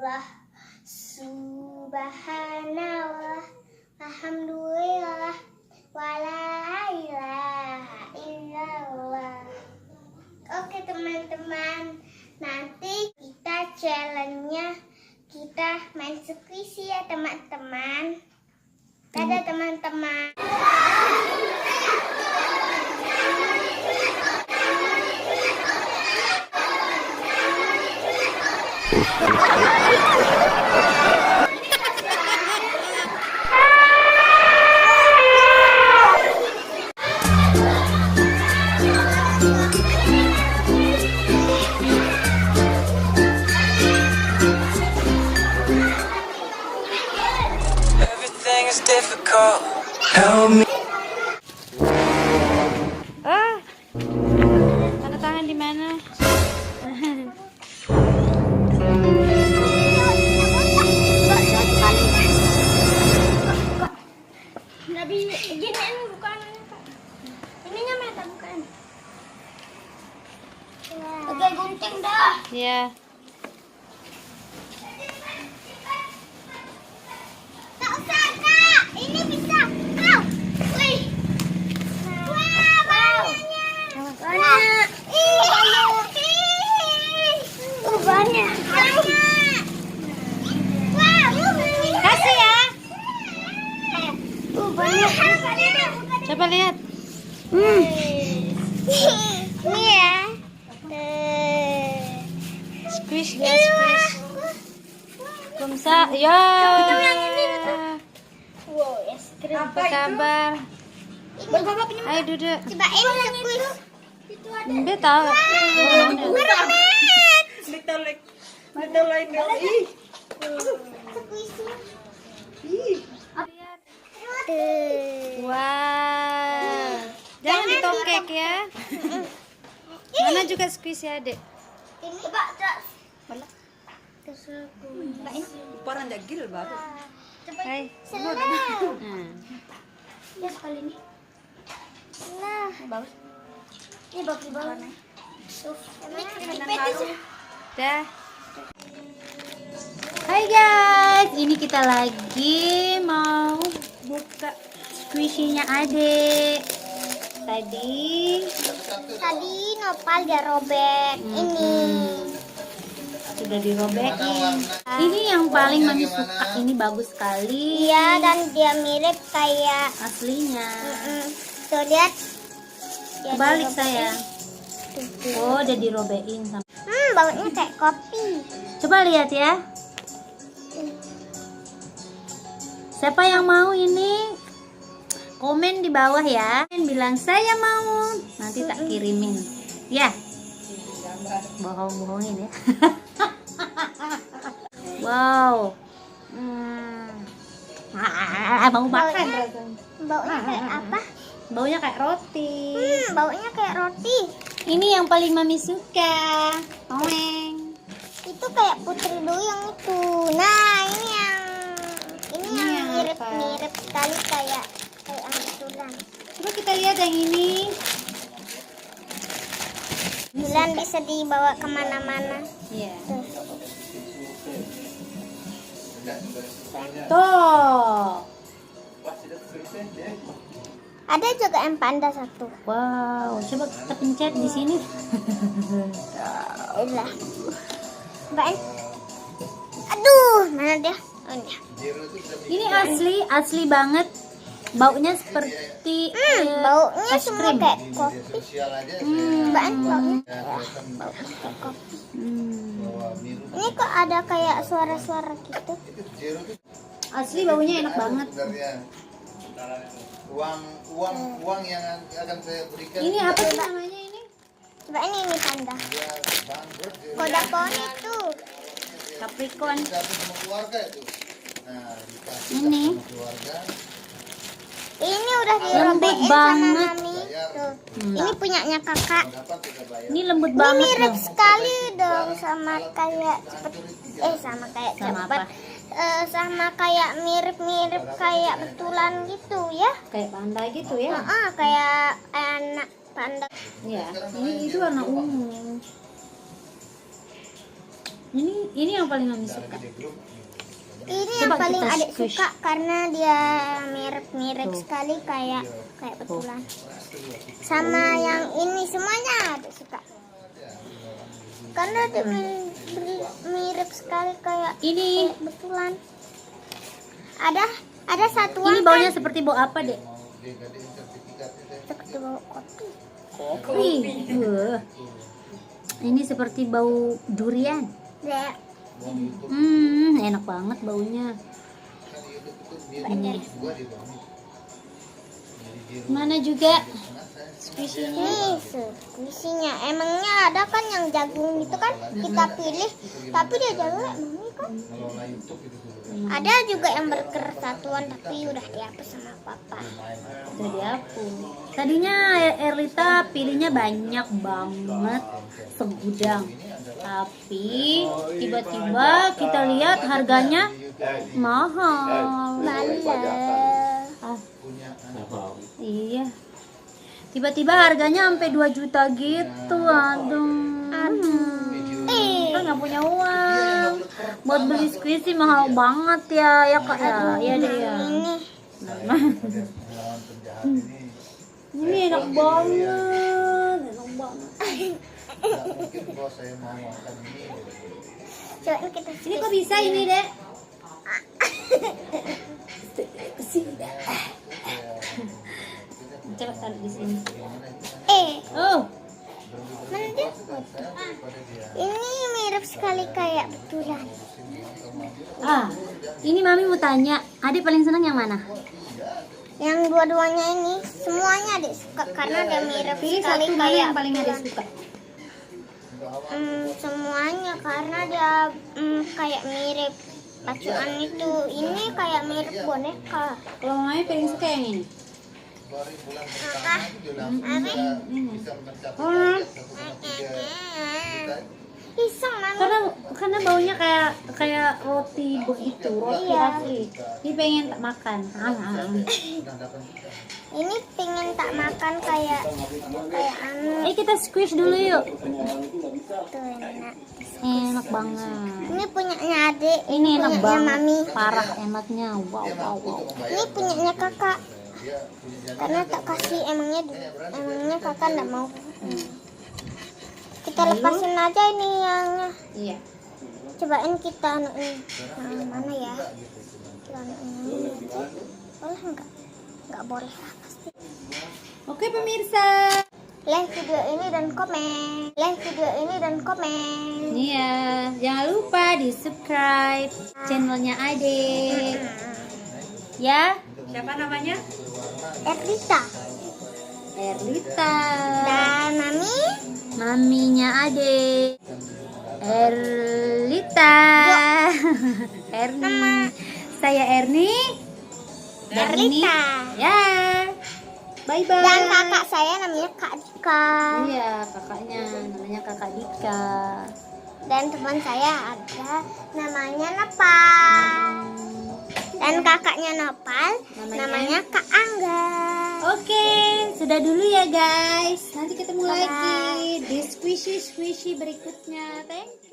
Subhanallah, subhanallah, alhamdulillah, wala ilaha illallah. Oke teman-teman, nanti kita challenge-nya kita main squishy ya teman-teman. Dadah teman-teman. Everything is difficult. Help me. Tanda tangan di mana? Nabi giniin bukan. Ininya meta bukan. Oke, gunting dah. Iya. Tak usah, Kak. Ini bisa. Kau. Wih. Wah, banyaknya. Banyak. Banyak. Banyak. Wah, Kasih ya. banyak. Coba lihat. Ini ya. Squish ya, squish. Kumsa, ya. Wow, es krim. Apa kabar? Bapak punya Ayo duduk. cobain squeeze. Itu ada. Mbak tahu. Wow. Jangan ditokek ya. Mana juga squish ya, Dek? Ini coba Cak. Parang dagil baru. Hai. Selang. Nah. Ya sekali ini. Nah, bagus. Ini bagus banget. Tuh, ini Dah. Hai guys, ini kita lagi mau buka squishy-nya Adek. Tadi nopal dia robek. Ini. Sudah dirobekin. Ini yang paling mami suka, ini bagus sekali. Iya, dan dia mirip kayak Aslinya. tuh lihat. Dia Kebalik dirobekin. saya. Oh, udah dirobekin. Baunya kayak kopi. Coba lihat ya. Siapa yang mau ini? Komen di bawah ya. Bilang saya mau. Nanti tak kirimin. Ya. Bohong-bohongin ya. Wow. Mau makan rasanya. Baunya kayak apa? Baunya kayak roti. Baunya kayak roti. Ini yang paling mami suka. Toeng. Itu kayak putri duyung itu. Nah, ini yang yang mirip-mirip sekali kayak betulan. Coba kita lihat yang ini. Bulan bisa dibawa kemana-mana. Iya. Tuh. Tuh. Ada juga yang panda satu. Wow, coba kita pencet di sini. Lah. Cobain. Aduh, mana dia? Oh, ini. Ini asli banget. Baunya seperti Baunya es semua krim. kayak kopi. Cobain baunya. Baunya kayak kopi. Ini kok ada kayak suara-suara gitu. Asli baunya enak banget. Uang yang akan saya berikan. Ini apa sih namanya ini? Cobain ini panda. Kodakon itu. Capricorn. Dikasih sama keluarga itu. Nah, dikasih Ini. sama keluarga. Ini udah Lembut dirobekin sama banget. mami. Tuh. Ini punyanya kakak. Dapat kita bayar. Ini lembut Ini banget mirip loh. sekali dong sama kayak sama kayak Sama cepet. apa? Sama kayak mirip-mirip kayak betulan gitu ya. Kayak panda gitu ya. Kayak anak panda. Iya. Ini itu warna ungu. Ini yang paling Mami suka. Ini Coba yang paling kita adik squish. suka karena dia mirip sekali kayak betulan. Sama yang ini semuanya adik suka. Karena dia mirip sekali kayak Ini betulan. Ada satu ini baunya seperti bau apa, Dek? seperti bau kopi. Kopi. Ini seperti bau durian. Ya, Enak banget baunya. Ini. Mana juga squishy-nya? ini squishy-nya. Emangnya ada kan yang jagung itu kan kita pilih, tapi dia jagung mami kan. Ada juga yang burger satuan tapi udah dihapus sama papa. Udah dihapus. Tadinya Erlita pilihnya banyak banget, segudang. Tapi tiba-tiba kita lihat harganya mahal. Ah, iya. Tiba-tiba harganya sampai 2 juta gitu. Aduh. Kita nggak punya uang. Buat beli squishy mahal banget ya Kak ya. Iya deh ya. Ini enak banget. Enak banget. Mungkin kalau saya mau makan ini. Coba kita Ini kok bisa ini, Dek? Kesini, Dek. Coba taruh di sini. Oh, mana dia? Ini mirip sekali kayak betulan. ini Mami mau tanya, Adik paling senang yang mana? Yang dua-duanya ini semuanya adik suka karena dia mirip Pilih sekali satu mana kayak yang paling Adik betulan. suka. Semuanya karena dia kayak mirip pacuan itu. Ini kayak mirip boneka. Kalau Mami paling suka yang ini. Baru bulan pertama itu dia langsung bisa mencapai Oh, Iseng mami. karena baunya kayak roti begitu, roti asli. Ini pengen tak makan. Ini pengen tak makan kayak anu. Kita squish dulu yuk. Tuh enak. Enak banget. Ini punyanya adik. Ini enak punyanya banget. mami. Parah enaknya. Wow. Ini punyanya kakak. Karena tak kasih emangnya kakak nggak mau. Kita lepasin aja ini yangnya. Iya. Cobain kita anuin. Mana ya? Kita anuin. Boleh nggak? Nggak boleh lah pasti. Oke pemirsa. Like video ini dan komen. Like video ini dan komen. Iya, jangan lupa di subscribe channelnya Adik. Ya, Siapa namanya? Erlita Erlita. dan mami. Maminya Adik. Erlita. Erni. Saya Erni. Dan ini Erlita. ya. Bye bye. Dan kakak saya namanya Kak Dika. Iya, kakaknya namanya Kakak Dika. Dan teman saya ada namanya Nopal. Dan kakaknya Nopal namanya Kak Angga. Oke, sudah dulu ya guys. Nanti ketemu lagi di squishy berikutnya. Thank you.